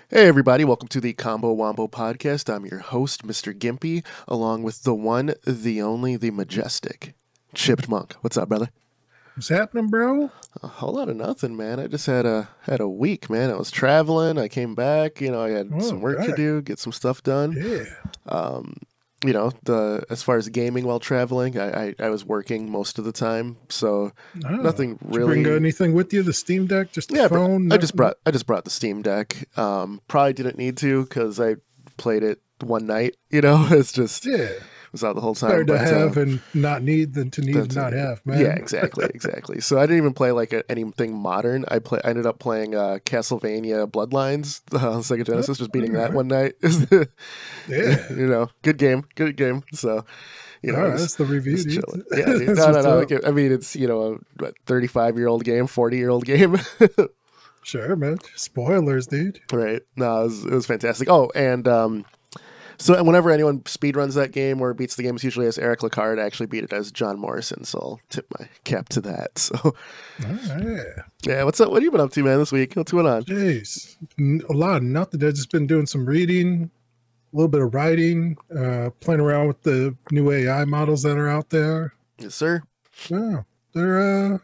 Hey everybody, welcome to the Combo Wombo podcast. I'm your host, Mr. Gimpy, along with the one, the only, the majestic, Chipped Monk. What's up, brother? What's happening, bro? A whole lot of nothing, man. I just had a week, man. I was traveling, I came back, I had some work to do, get some stuff done. Yeah. As far as gaming while traveling, I was working most of the time, so nothing really. Did you bring anything with you? The Steam Deck, just the phone? I just brought the Steam Deck. Probably didn't need to because I played it one night. It's just was out the whole time. Better to have and not need than to need and not have, man. Yeah, exactly. So I didn't even play like anything modern. I ended up playing Castlevania Bloodlines, Sega Genesis, just beating that one night. Yeah, good game. So. That's the review. Yeah, dude. No. I mean, it's a 35-year-old game, 40-year-old game. Sure, man. Spoilers, dude. Right. No, it was fantastic. Oh, and so whenever anyone speedruns that game or beats the game, it's usually as Eric Lecard. I actually beat it as John Morrison, so I'll tip my cap to that. So, yeah. What's up? What have you been up to, man, this week? What's going on? Jeez, a lot of nothing. I've just been doing some reading, a little bit of writing, playing around with the new AI models that are out there. Yes, sir. Yeah, they're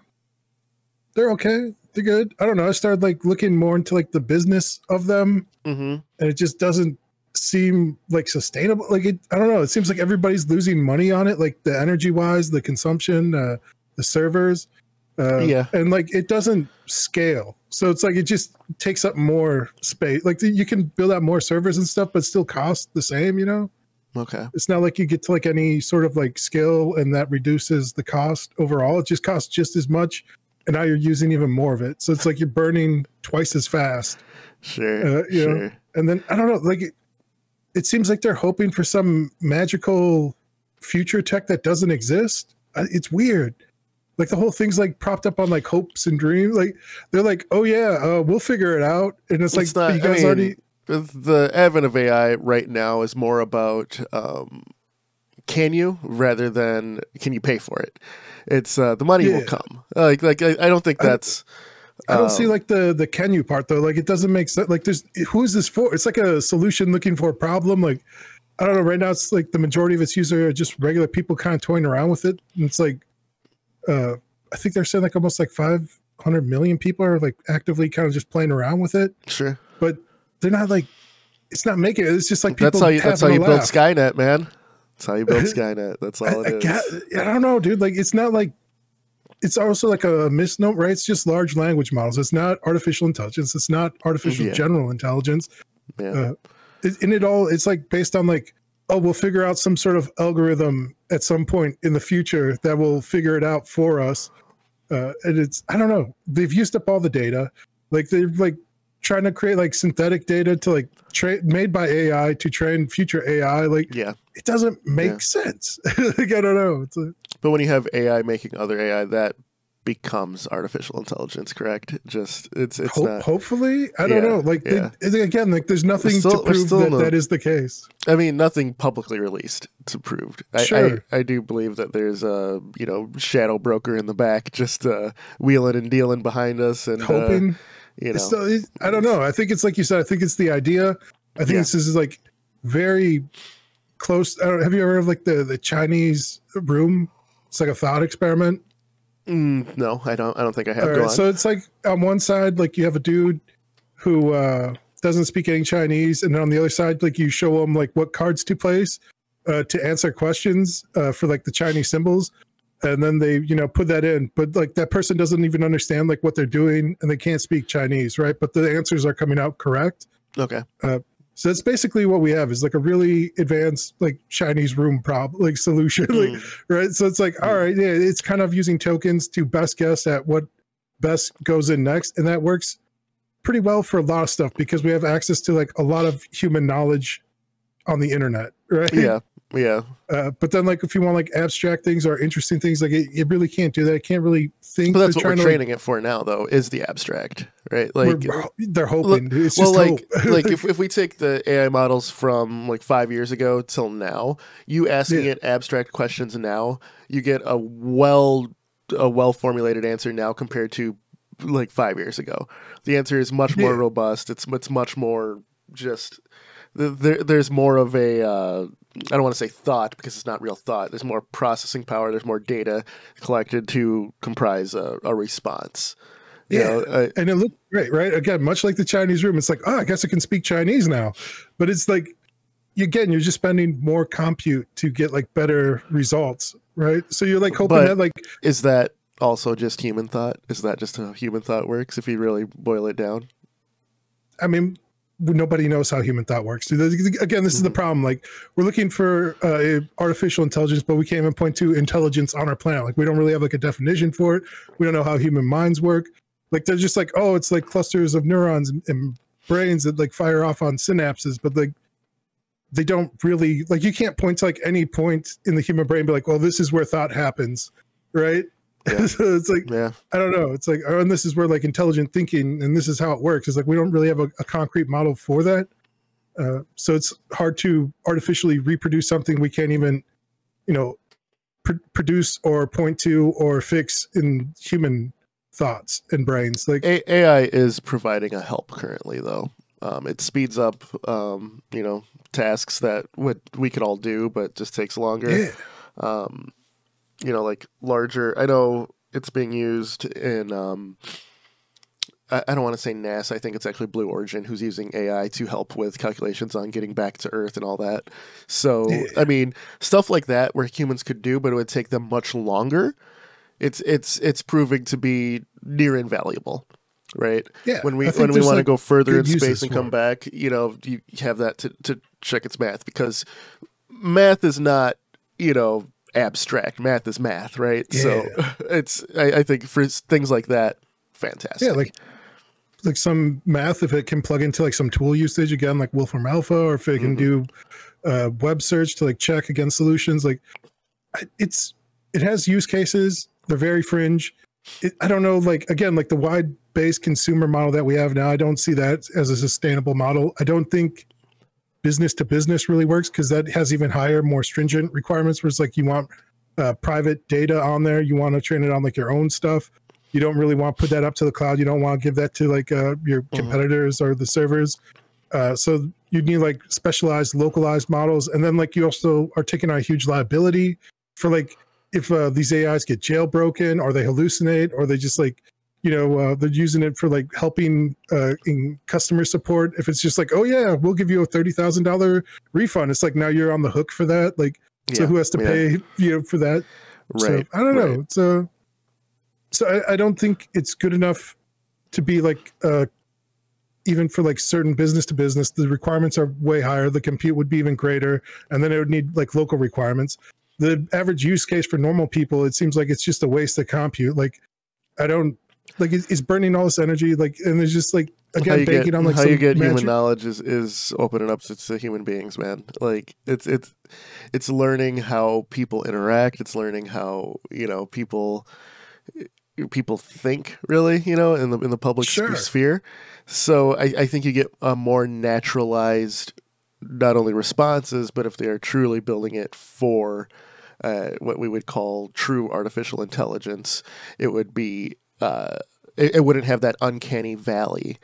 okay. They're good. I don't know. I started looking more into the business of them, and it just doesn't seem sustainable. I don't know. It seems like everybody's losing money on it, the energy wise, the consumption, the servers, and it doesn't scale. So it's it just takes up more space. You can build out more servers and stuff, but still cost the same. Okay. It's not like you get to any sort of skill and that reduces the cost overall. It just costs just as much, and now you're using even more of it. So it's you're burning twice as fast. Sure. Sure. And then I don't know. It seems like they're hoping for some magical future tech that doesn't exist. It's weird. The whole thing's propped up on hopes and dreams. They're oh yeah, we'll figure it out. And it's not, you guys already. The advent of AI right now is more about can you rather than can you pay for it. It's the money will come. I don't think that's. I don't see the can you part though. It doesn't make sense. Who is this for? It's a solution looking for a problem. I don't know. Right now, it's the majority of its users are just regular people kind of toying around with it. And it's I think they're saying almost 500 million people are actively kind of just playing around with it. Sure, but they're not it's not making it. It's just people. That's how you build Skynet, man. That's how you build Skynet. That's all it is. I don't know, dude. It's not it's also a misnomer, right? It's just large language models. It's not artificial intelligence. It's not artificial general intelligence. Yeah. It's based on we'll figure out some sort of algorithm at some point in the future that will figure it out for us. And I don't know. They've used up all the data. They're trying to create synthetic data to made by AI to train future AI. It doesn't make sense. I don't know. But when you have AI making other AI, that becomes artificial intelligence, correct? Just it's not. Hopefully, I don't know. Again, there's nothing to prove that is the case. I mean, nothing publicly released to prove. Sure. I do believe that there's a shadow broker in the back just wheeling and dealing behind us and hoping. I don't know. I think it's like you said. I think it's the idea. I think this is very close. I don't. Have you ever heard of the Chinese room? It's a thought experiment. No, I don't think I have. Right, so it's on one side, you have a dude who doesn't speak any Chinese, and then on the other side, you show him what cards to place to answer questions for the Chinese symbols, and then they put that in, but that person doesn't even understand what they're doing, and they can't speak Chinese, right? But the answers are coming out correct. Okay. So that's basically what we have is a really advanced Chinese room problem solution, right? So it's all right, yeah, it's kind of using tokens to best guess at what best goes in next, and that works pretty well for a lot of stuff because we have access to a lot of human knowledge on the internet, right? Yeah. But then if you want abstract things or interesting things, it really can't do that. It can't really think. But that's what we're training it for now, though, is the abstract, right? They're hoping. It's just hope. if we take the AI models from 5 years ago till now, you asking it abstract questions now, you get a a well-formulated answer now compared to like 5 years ago. The answer is much more robust. It's much more just there's more of a I don't want to say thought because it's not real thought. There's more processing power. There's more data collected to comprise a response. You know, and it looked great, right? Again, much like the Chinese room, it's like, oh, I guess I can speak Chinese now. But it's like, again, you're just spending more compute to get like better results, right? So you're like hoping that like... Is that also just human thought? Is that just how human thought works if you really boil it down? I mean, nobody knows how human thought works. Again, this is the problem. Like, we're looking for artificial intelligence, but we can't even point to intelligence on our planet. Like, we don't really have like a definition for it. We don't know how human minds work. Like, they're just like, oh, it's like clusters of neurons and brains that like fire off on synapses, but like they don't really, like, you can't point to like any point in the human brain and be like, well, this is where thought happens, right? Yeah. So it's like, I don't know. It's like, oh, and this is where like intelligent thinking, and this is how it works. It's like, we don't really have a concrete model for that. So it's hard to artificially reproduce something we can't even, you know, produce or point to or fix in human thoughts and brains. Like AI is providing a help currently, though. It speeds up, you know, tasks that we could all do, but just takes longer. You know, like larger. I know it's being used in. I don't want to say NASA. I think it's actually Blue Origin who's using AI to help with calculations on getting back to Earth and all that. So, I mean, stuff like that where humans could do, but it would take them much longer. It's proving to be near invaluable, right? Yeah. When we want to go further in space and come back, you know, you have that to check its math, because math is not, you know, abstract. Math is math, right? Yeah. So I think for things like that, fantastic. Yeah, like some math, if it can plug into like some tool usage, again, like Wolfram Alpha, or if it can do web search to like check against solutions, like it has use cases. They're very fringe. I don't know, like, again, like the wide-based consumer model that we have now, I don't see that as a sustainable model. I don't think business to business really works, because that has even higher, more stringent requirements, where it's like you want private data on there. You want to train it on like your own stuff. You don't really want to put that up to the cloud. You don't want to give that to like your competitors or the servers. So you need like specialized, localized models. And then like you also are taking on a huge liability for like, if these AIs get jailbroken, or they hallucinate, or they just like, you know, they're using it for like helping in customer support. If it's just like, oh yeah, we'll give you a $30,000 refund. It's like, now you're on the hook for that. Like, so who has to pay, you know, for that? Right. So, I don't know. So I don't think it's good enough to be like, even for like certain business to business, the requirements are way higher. The compute would be even greater. And then it would need like local requirements. The average use case for normal people, it seems like it's just a waste of compute. Like, I don't, like, it's burning all this energy. Like, and there's just like, again, banking on like how you get human knowledge is opening up to human beings, man. Like, it's learning how people interact. It's learning how, you know, people think, really, you know, in the public sphere. So I think you get a more naturalized, not only responses, but if they are truly building it for what we would call true artificial intelligence, it would be it wouldn't have that uncanny valley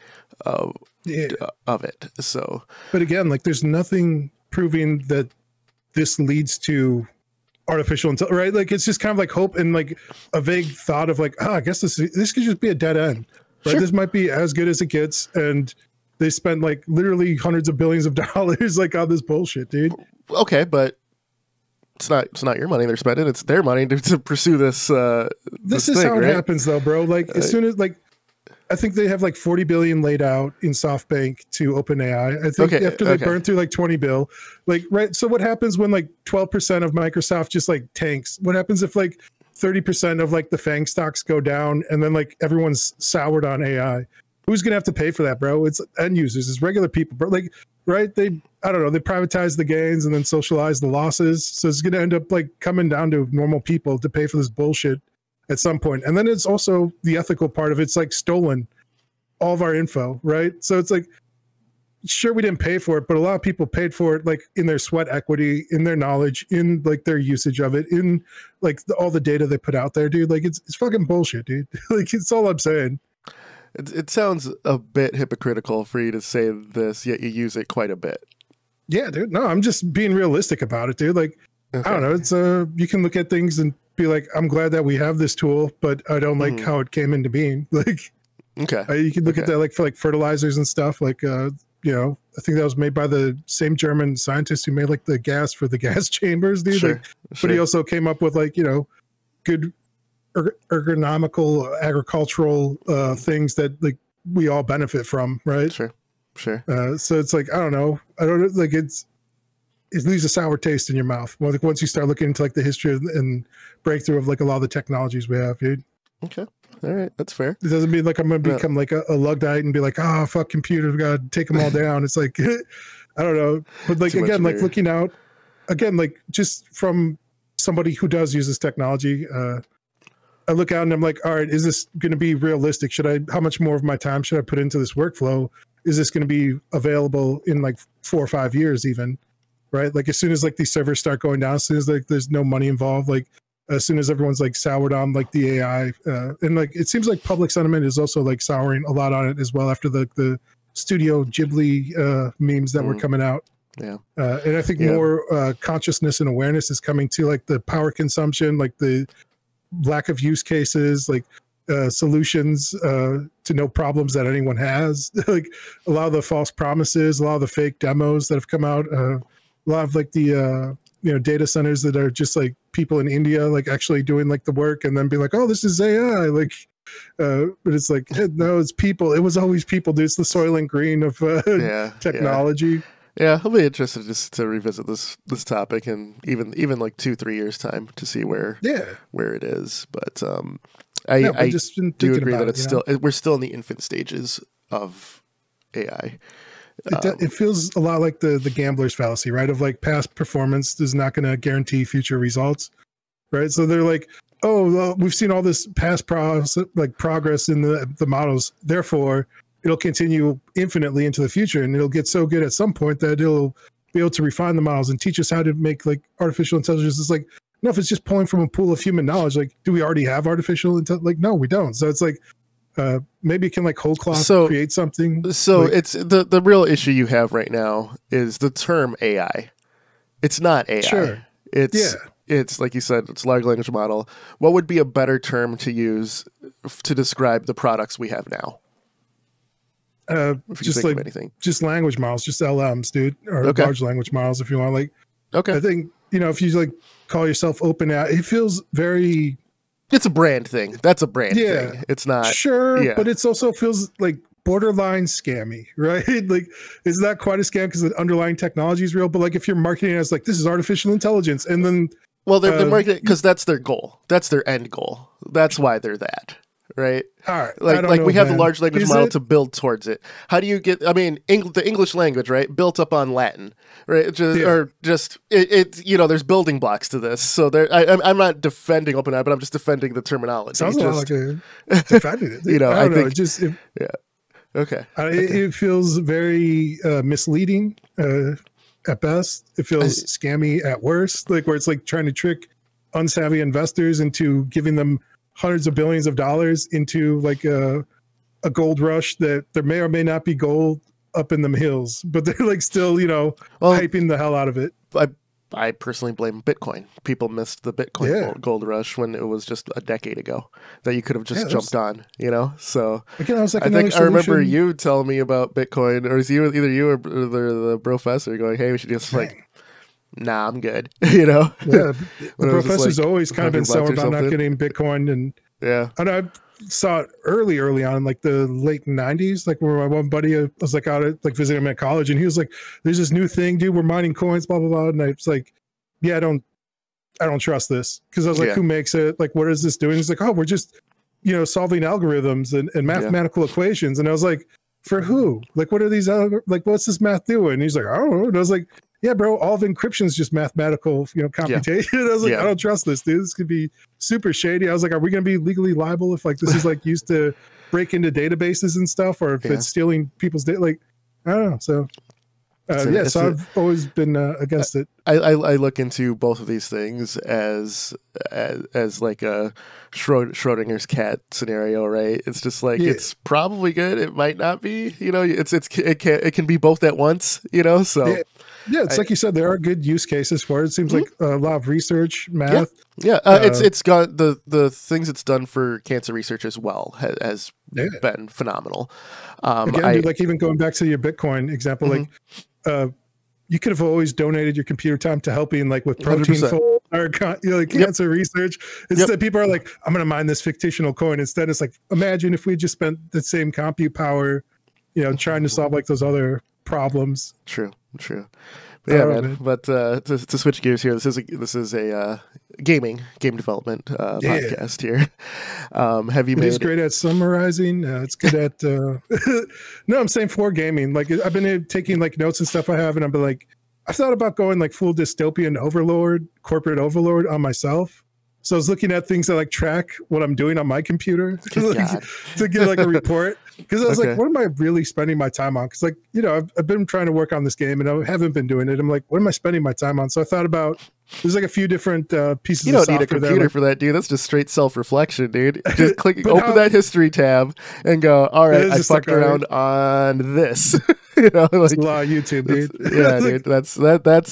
of it. So, but again, like, there's nothing proving that this leads to artificial intelligence, right? Like, it's just kind of like hope and like a vague thought of like, I guess this could just be a dead end, right? This might be as good as it gets, and they spent like literally hundreds of billions of dollars like on this bullshit, dude. Okay, but it's not your money they're spending. It's their money to pursue this. This is how it happens, though, bro. Like, as soon as, like, I think they have like 40 billion laid out in SoftBank to OpenAI. I think after they burn through like 20 bill, like, right. So what happens when like 12% of Microsoft just like tanks? What happens if like 30% of like the FANG stocks go down, and then like everyone's soured on AI? Who's gonna have to pay for that, bro? It's end users, it's regular people, bro. Like, right? I don't know. They privatize the gains and then socialize the losses. So it's gonna end up like coming down to normal people to pay for this bullshit at some point. And then it's also the ethical part of it's like stolen all of our info, right? So it's like, sure, we didn't pay for it, but a lot of people paid for it, like in their sweat equity, in their knowledge, in like their usage of it, in like all the data they put out there, dude. Like it's fucking bullshit, dude. Like it's all I'm saying. It sounds a bit hypocritical for you to say this, yet you use it quite a bit. Yeah, dude. No, I'm just being realistic about it, dude. Like, okay. I don't know. It's you can look at things and be like, I'm glad that we have this tool, but I don't like how it came into being. Like, okay, you can look at that like for like fertilizers and stuff. Like, you know, I think that was made by the same German scientist who made like the gas for the gas chambers, dude. Sure, like, but he also came up with like, you know, good ergonomical agricultural things that like we all benefit from, right? Sure. So it's like, I don't know, like it leaves a sour taste in your mouth. Well, like once you start looking into like the history and breakthrough of like a lot of the technologies we have, dude. Okay, all right, that's fair. It doesn't mean like I'm gonna become like a Luddite and be like, oh fuck computers, we gotta take them all down. It's like I don't know, but like again, like looking out again, like just from somebody who does use this technology, I look out and I'm like, all right, is this going to be realistic? How much more of my time should I put into this workflow? Is this going to be available in like 4 or 5 years even, right? Like as soon as like these servers start going down, as soon as like there's no money involved, like as soon as everyone's like soured on like the AI, and like it seems like public sentiment is also like souring a lot on it as well after the Studio Ghibli memes that were coming out. Yeah. And I think more consciousness and awareness is coming to like the power consumption, like the lack of use cases, like solutions to no problems that anyone has. Like a lot of the false promises, a lot of the fake demos that have come out, a lot of like the you know, data centers that are just like people in India like actually doing like the work and then be like, oh, this is AI, like but it's like no, it's people. It was always people, dude. It's the soil and green of technology. Yeah, I'll be interested just to revisit this topic and even like 2-3 years time to see where it is. But I just do agree that it's still we're still in the infant stages of AI. It feels a lot like the gambler's fallacy, right? Of like past performance is not going to guarantee future results, right? So they're like, oh, well, we've seen all this past progress in the models, therefore it'll continue infinitely into the future, and it'll get so good at some point that it'll be able to refine the models and teach us how to make like artificial intelligence. It's like, no, if it's just pulling from a pool of human knowledge, like, do we already have artificial intelligence? Like, no, we don't. So it's like, maybe it can like whole cloth create something. So like, it's the real issue you have right now is the term AI. It's not AI. Sure. It's like you said, it's large language model. What would be a better term to use to describe the products we have now? Just like just language models, just LMs, dude, or large language models, if you want. Like, I think, you know, if you like call yourself open AI, it feels very. It's a brand thing. That's a brand thing. It's not but it's also feels like borderline scammy, right? Like, it's not quite a scam because the underlying technology is real. But like, if you're marketing it as like this is artificial intelligence, and then they're marketing because that's their goal. That's their end goal. That's why they're that. Right. All right. Like we have the large language model to build towards it. How do you get? I mean, the English language, right, built up on Latin, right? It you know, there's building blocks to this. So I'm not defending OpenAI, but I'm just defending the terminology. Sounds a lot like defending it. You know, I think Okay. It feels very misleading at best. It feels scammy at worst. Like where it's like trying to trick unsavvy investors into giving them hundreds of billions of dollars into like a gold rush that there may or may not be gold up in them hills, but they're like still, you know, hyping the hell out of it. I personally blame Bitcoin. People missed the Bitcoin gold rush when it was just a decade ago that you could have just jumped on, you know? So again, I was like, I remember you telling me about Bitcoin, or is you either you or the professor going, hey, we should just like, nah, I'm good. You know? Yeah. The professor's like always kind of been sour about not getting Bitcoin. And I saw it early on, like the late 90s, like where my one buddy was like out at like visiting him at college, and he was like, there's this new thing, dude, we're mining coins, blah, blah, blah. And I was like, yeah, I don't trust this. Cause I was like, who makes it? Like, what is this doing? He's like, oh, we're just, you know, solving algorithms and mathematical equations. And I was like, for who? Like, what are these, like, what's this math doing? And he's like, I don't know. And I was like, yeah, bro, all of encryption is just mathematical, you know, computation. I was like, I don't trust this, dude. This could be super shady. I was like, are we going to be legally liable if like this is like used to break into databases and stuff, or if it's stealing people's data? Like, I don't know. So so I've always been against it. I look into both of these things as like a Schrodinger's cat scenario, right? It's just like it's probably good. It might not be. You know, it can be both at once. You know, so it's like you said, there are good use cases for it. It seems like a lot of research, math. It's got the things it's done for cancer research as well has been phenomenal. Again, dude, like even going back to your Bitcoin example, like. You could have always donated your computer time to helping like with protein fold or like cancer research. Instead, people are like, I'm going to mine this fictional coin. Instead, it's like, imagine if we just spent the same compute power, you know, trying to solve like those other problems. True. But yeah, man. But to switch gears here, this is a game development podcast here. Have you made? It's great at summarizing. It's good at. No, I'm saying for gaming. Like I've been taking like notes and stuff I have, and I've been like, I've thought about going like full dystopian overlord, corporate overlord on myself. So I was looking at things that like track what I'm doing on my computer to get like a report. Because I was like, what am I really spending my time on? Because like, you know, I've been trying to work on this game and I haven't been doing it. I'm like, what am I spending my time on? So I thought about, there's like a few different pieces of software. You don't need a computer for that, dude. That's just straight self-reflection, dude. Just open that history tab and go, all right, I fucked around on this. You know, like, it's a lot of YouTube, dude. Dude.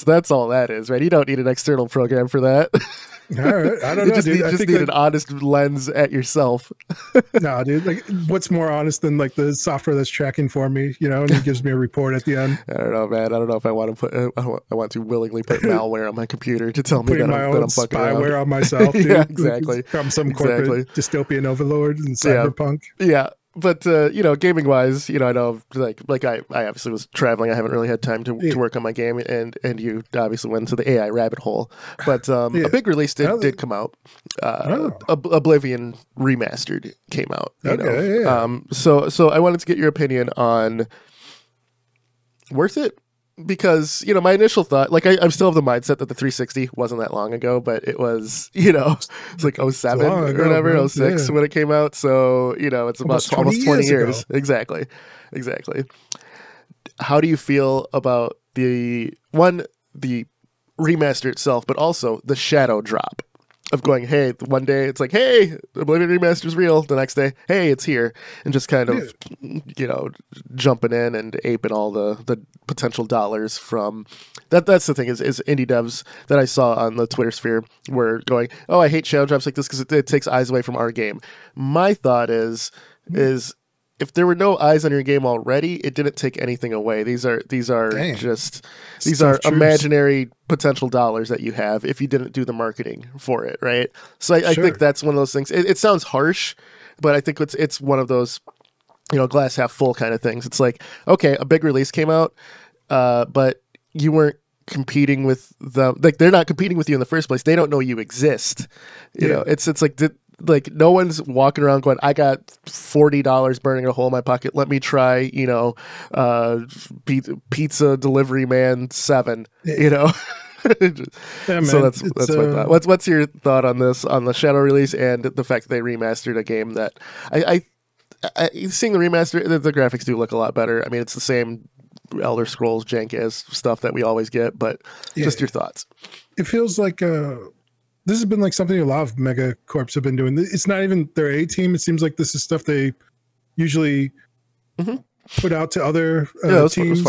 That's all that is, right? You don't need an external program for that. All right. I don't know, dude. You just need an honest lens at yourself. No, dude. Like, what's more honest than like the software that's tracking for me, you know, and it gives me a report at the end. I don't know, man. I don't know if I want to willingly put malware on my computer to tell me that I'm fucking spyware around. On myself, dude. Yeah, exactly. From some corporate dystopian overlord and cyberpunk. Yeah. But you know, gaming wise, you know, I know like I obviously was traveling. I haven't really had time to work on my game, and you obviously went into the AI rabbit hole. But a big release did come out. Oblivion Remastered came out. You know? So I wanted to get your opinion on worth it. Because, you know, my initial thought, like I'm still of the mindset that the 360 wasn't that long ago, but it was, you know, it's like 07 or whatever, 06 when it came out. So, you know, it's about almost 20 years. Exactly. How do you feel about the remaster itself, but also the shadow drop of going, hey, one day it's like, hey, Oblivion Remaster's real. The next day, hey, it's here. And just kind of, you know, jumping in and aping all the potential dollars from that. That's the thing is indie devs that I saw on the Twitter sphere were going, oh, I hate shadow drops like this because it takes eyes away from our game. My thought is if there were no eyes on your game already, it didn't take anything away. These are imaginary potential dollars that you have if you didn't do the marketing for it, right? So I think that's one of those things. It sounds harsh, but I think it's one of those, you know, glass half full kind of things. It's like, okay, a big release came out, but you weren't competing with them. Like they're not competing with you in the first place. They don't know you exist. You know, it's like no one's walking around going, I got $40 burning a hole in my pocket. Let me try, you know, Pizza Delivery Man 7, you know? So that's my thought. What's your thought on this, on the Shadow release and the fact that they remastered a game that I seeing the remaster, the graphics do look a lot better. I mean, it's the same Elder Scrolls jank as stuff that we always get, but just your thoughts. It feels like this has been like something a lot of mega corps have been doing. It's not even their A team. It seems like this is stuff they usually put out to other teams.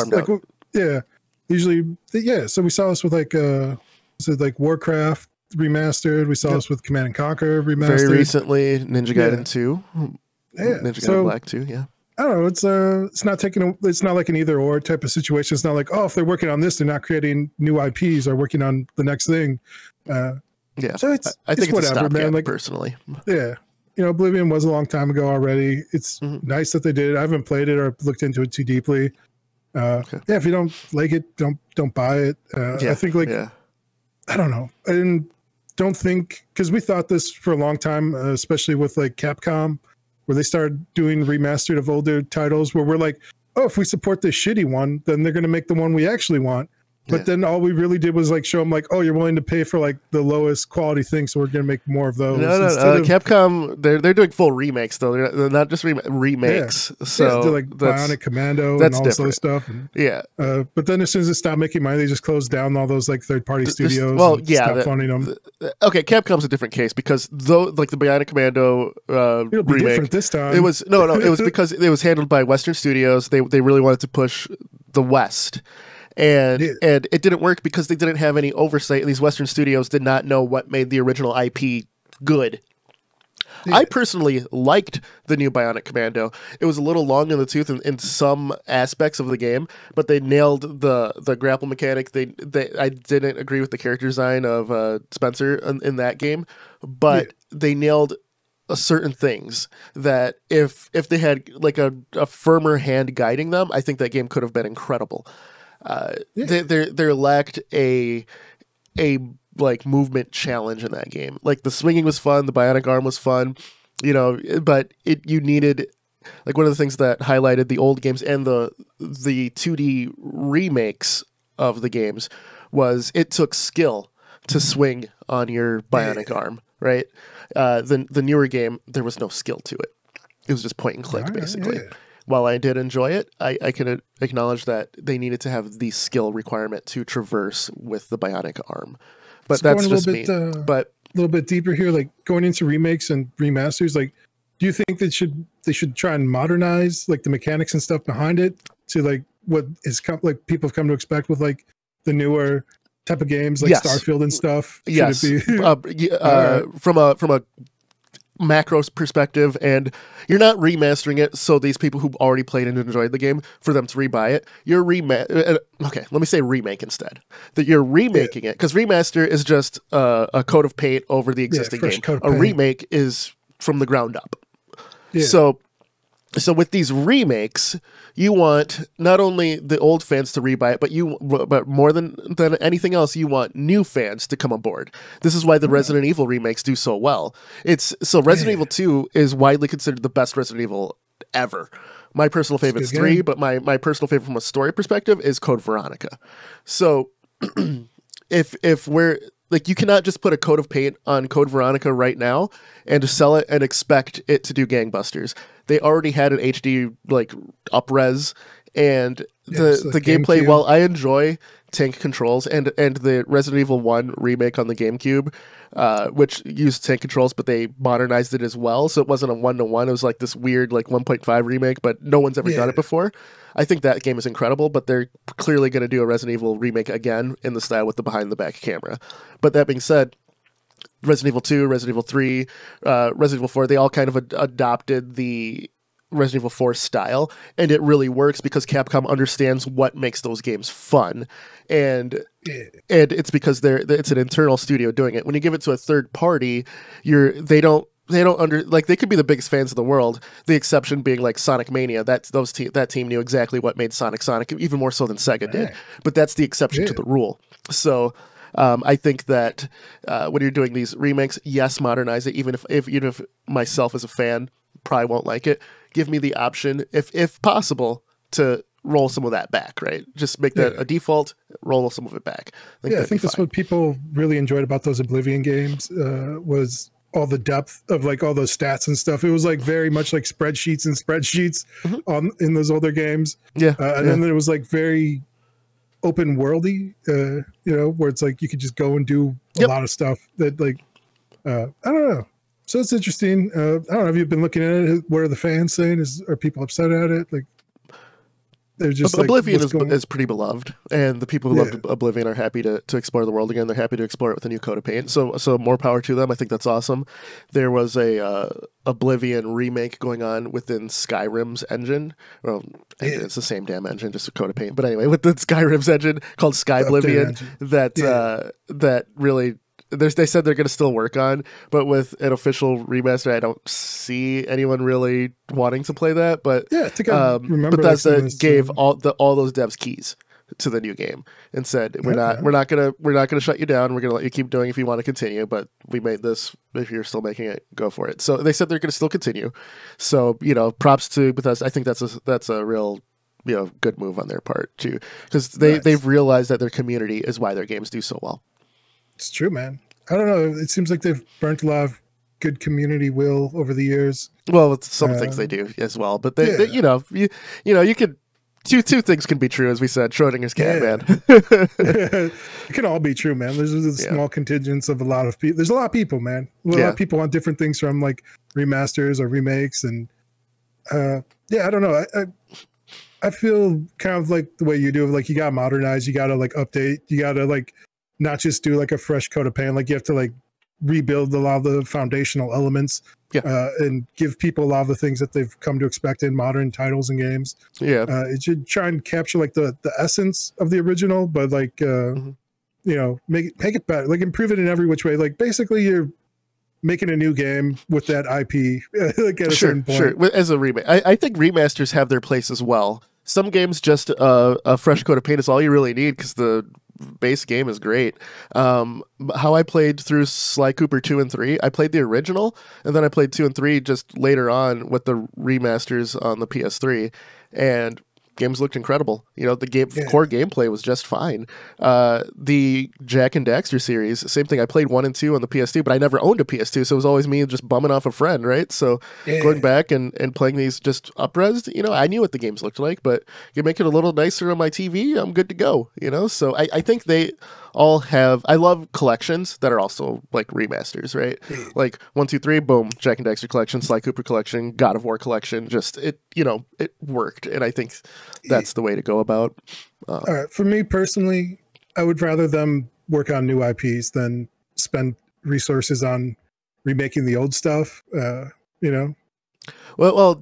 Usually, So we saw this with like Warcraft Remastered. We saw this with Command and Conquer Remastered. Very recently, Ninja Gaiden 2. Ninja Gaiden Black 2, I don't know. It's not it's not like an either or type of situation. It's not like, oh, if they're working on this, they're not creating new IPs or working on the next thing. So I think it's whatever, man. Like personally, you know, Oblivion was a long time ago already. It's nice that they did it. I haven't played it or looked into it too deeply. If you don't like it, don't buy it. I think I don't know. I don't think, because we thought this for a long time, especially with like Capcom, where they started doing remastered of older titles, where we're like, oh, if we support this shitty one, then they're going to make the one we actually want. But then all we really did was like show them like, oh, you're willing to pay for like the lowest quality thing, so we're gonna make more of those. No. Capcom, they're doing full remakes though. They're not just remakes. Yeah. So they're like Bionic Commando and all this other stuff. And, yeah. But then as soon as it stopped making money, they just closed down all those like third-party studios. Stopped funding them. Okay, Capcom's a different case because though like the Bionic Commando it'll be remake different this time. It was it was because it was handled by Western studios. They really wanted to push the West. And it didn't work because they didn't have any oversight, and these Western studios did not know what made the original IP good. Yeah. I personally liked the new Bionic Commando. It was a little long in the tooth in some aspects of the game, but they nailed the grapple mechanic. I didn't agree with the character design of Spencer in that game, but they nailed certain things that if they had like a firmer hand guiding them, I think that game could have been incredible. There lacked a like movement challenge in that game. Like the swinging was fun, the bionic arm was fun, but you needed like one of the things that highlighted the old games and the 2D remakes of the games was it took skill to swing on your bionic arm, right? The newer game, there was no skill to it. It was just point and click, basically. While I did enjoy it, I can acknowledge that they needed to have the skill requirement to traverse with the bionic arm. But that's just me. But a little bit deeper here, like going into remakes and remasters, like do you think they should try and modernize like the mechanics and stuff behind it to like what is like people have come to expect with like the newer type of games like Starfield and stuff? Yes. From a macro perspective, and you're not remastering it so these people who already played and enjoyed the game for them to rebuy it. You're okay, let me say remake instead. That you're remaking it, because remaster is just a coat of paint over the existing game. A remake is from the ground up. So with these remakes, you want not only the old fans to rebuy it, but more than anything else, you want new fans to come aboard. This is why the Resident Evil remakes do so well. Resident Evil 2 is widely considered the best Resident Evil ever. My personal favorite is 3, but my personal favorite from a story perspective is Code Veronica. So if we're like, you cannot just put a coat of paint on Code Veronica right now and sell it and expect it to do gangbusters. They already had an HD like up-res, and the gameplay, while I enjoy tank controls and the Resident Evil 1 remake on the GameCube, which used tank controls, but they modernized it as well, so it wasn't a 1-to-1. It was like this weird like 1.5 remake, but no one's ever done it before. I think that game is incredible, but they're clearly going to do a Resident Evil remake again in the style with the behind-the-back camera. But that being said, Resident Evil 2, Resident Evil 3, Resident Evil 4, they all kind of adopted the Resident Evil 4 style, and it really works because Capcom understands what makes those games fun, and it's because it's an internal studio doing it. When you give it to a third party, they could be the biggest fans in the world, the exception being like Sonic Mania. That team knew exactly what made Sonic, even more so than Sega did, but that's the exception to the rule. So I think that when you're doing these remakes, yes, modernize it. Even if myself as a fan probably won't like it, give me the option, if possible, to roll some of that back. Right, just make that a default. Roll some of it back. I think that's what people really enjoyed about those Oblivion games was all the depth of like all those stats and stuff. It was like very much like spreadsheets in those older games. Then it was like very open worldy, where it's like you could just go and do a lot of stuff that like I don't know. So it's interesting. I don't know. Have you been looking at it? What are the fans saying? Are people upset at it? Like they're just Oblivion is pretty beloved, and the people who love Oblivion are happy to explore the world again. They're happy to explore it with a new coat of paint. So more power to them. I think that's awesome. There was a Oblivion remake going on within Skyrim's engine. Well, it's the same damn engine, just a coat of paint. But anyway, with the Skyrim's engine called Skyblivion, that really. They said they're going to still work on, but with an official remaster, I don't see anyone really wanting to play that. But I think I remember Bethesda gave all those devs keys to the new game and said we're not gonna shut you down. We're gonna let you keep doing if you want to continue. But we made this. If you're still making it, go for it. So they said they're going to still continue. So props to Bethesda. I think that's a real good move on their part too, because they've realized that their community is why their games do so well. It's true, man. I don't know. It seems like they've burnt a lot of good community will over the years. Well, it's some things they do as well, but they you could. Two things can be true, as we said. Schrodinger's cat, man. It can all be true, man. There's a small contingents of a lot of people. There's a lot of people, man. A lot of people want different things from like remasters or remakes, and I don't know. I feel kind of like the way you do. Like you gotta modernize, you gotta like update, you gotta like not just do like a fresh coat of paint. Like you have to like rebuild a lot of the foundational elements. And give people a lot of the things that they've come to expect in modern titles and games. It should try and capture like the essence of the original, but like make it better, like improve it in every which way. Like basically you're making a new game with that IP like at a certain point. Sure. As a remake, I think remasters have their place as well. Some games just a fresh coat of paint is all you really need because the base game is great. How I played through Sly Cooper 2 and 3, I played the original, and then I played 2 and 3 just later on with the remasters on the PS3, and games looked incredible. The core gameplay was just fine. The Jack and Daxter series, same thing. I played 1 and 2 on the PS2, but I never owned a PS2, so it was always me just bumming off a friend, right? So going back and playing these just up-resed, I knew what the games looked like, but you make it a little nicer on my TV, I'm good to go, So I think they all have... I love collections that are also like remasters, right? Like 1, 2, 3, boom, Jack and Daxter collection, Sly Cooper collection, God of War collection, just it worked, and I think that's the way to go about. All right, for me personally, I would rather them work on new IPs than spend resources on remaking the old stuff. Well,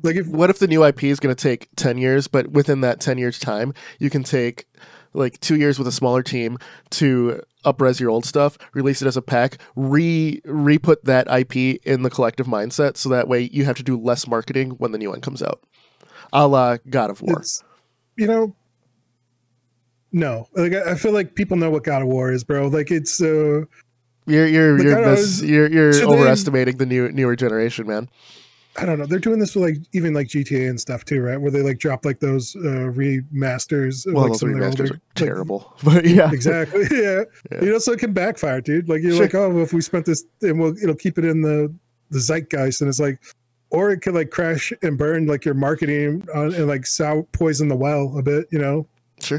like what if the new IP is going to take 10 years, but within that 10 years time, you can take like 2 years with a smaller team to up-res your old stuff, release it as a pack, re-put that IP in the collective mindset, so that way you have to do less marketing when the new one comes out. A la God of War. No. Like I feel like people know what God of War is, bro. Like it's you're overestimating the newer generation, man. I don't know. They're doing this with like even like GTA and stuff too, right? Where they like drop like those remasters. Well, like those remasters are terrible, like, but yeah, exactly. Yeah. So it can backfire, dude. Like you're like, oh, well, if we spent this, and it'll keep it in the zeitgeist, and it's like, or it could like crash and burn like your marketing and like poison the well a bit,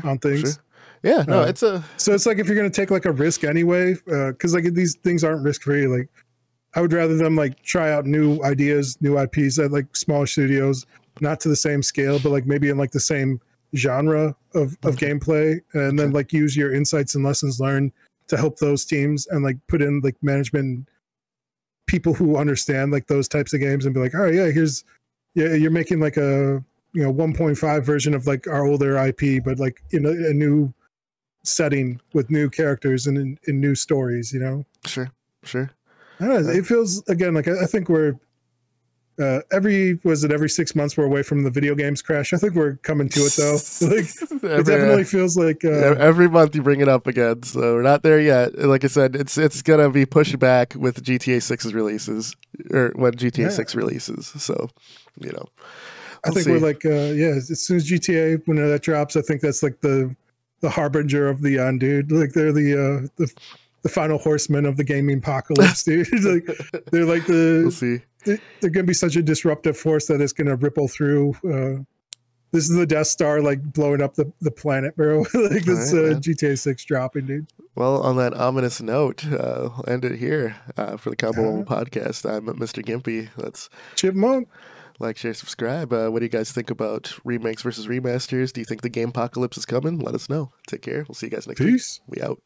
on things. Sure. Yeah, no, so it's like if you're gonna take like a risk anyway, because like these things aren't risk free. Like I would rather them like try out new ideas, new IPs at like smaller studios, not to the same scale, but like maybe in like the same genre of gameplay, and then like use your insights and lessons learned to help those teams and like put in like management people who understand like those types of games and be like, all right, you're making like a 1.5 version of like our older IP, but like in a new setting with new characters and in new stories, Sure. I don't know, it feels again like I think we're every 6 months we're away from the video games crash. I think we're coming to it though. Like it definitely feels like every month you bring it up again, so we're not there yet. Like I said, it's gonna be pushed back with GTA 6's releases, or when GTA 6 releases. So I think we're like as soon as GTA when that drops, I think that's like the harbinger of the end, dude. Like they're the final horsemen of the gaming apocalypse, dude. Like they're like we'll see. They're gonna be such a disruptive force that it's gonna ripple through. This is the Death Star like blowing up the planet, bro. Like this GTA 6 dropping, dude. Well, on that ominous note, we'll end it here for the Combo Wombo podcast. I'm Mr. Gimpy. That's Chipmunk. Like, share, subscribe. What do you guys think about remakes versus remasters? Do you think the game apocalypse is coming? Let us know. Take care. We'll see you guys next week. Peace. We out.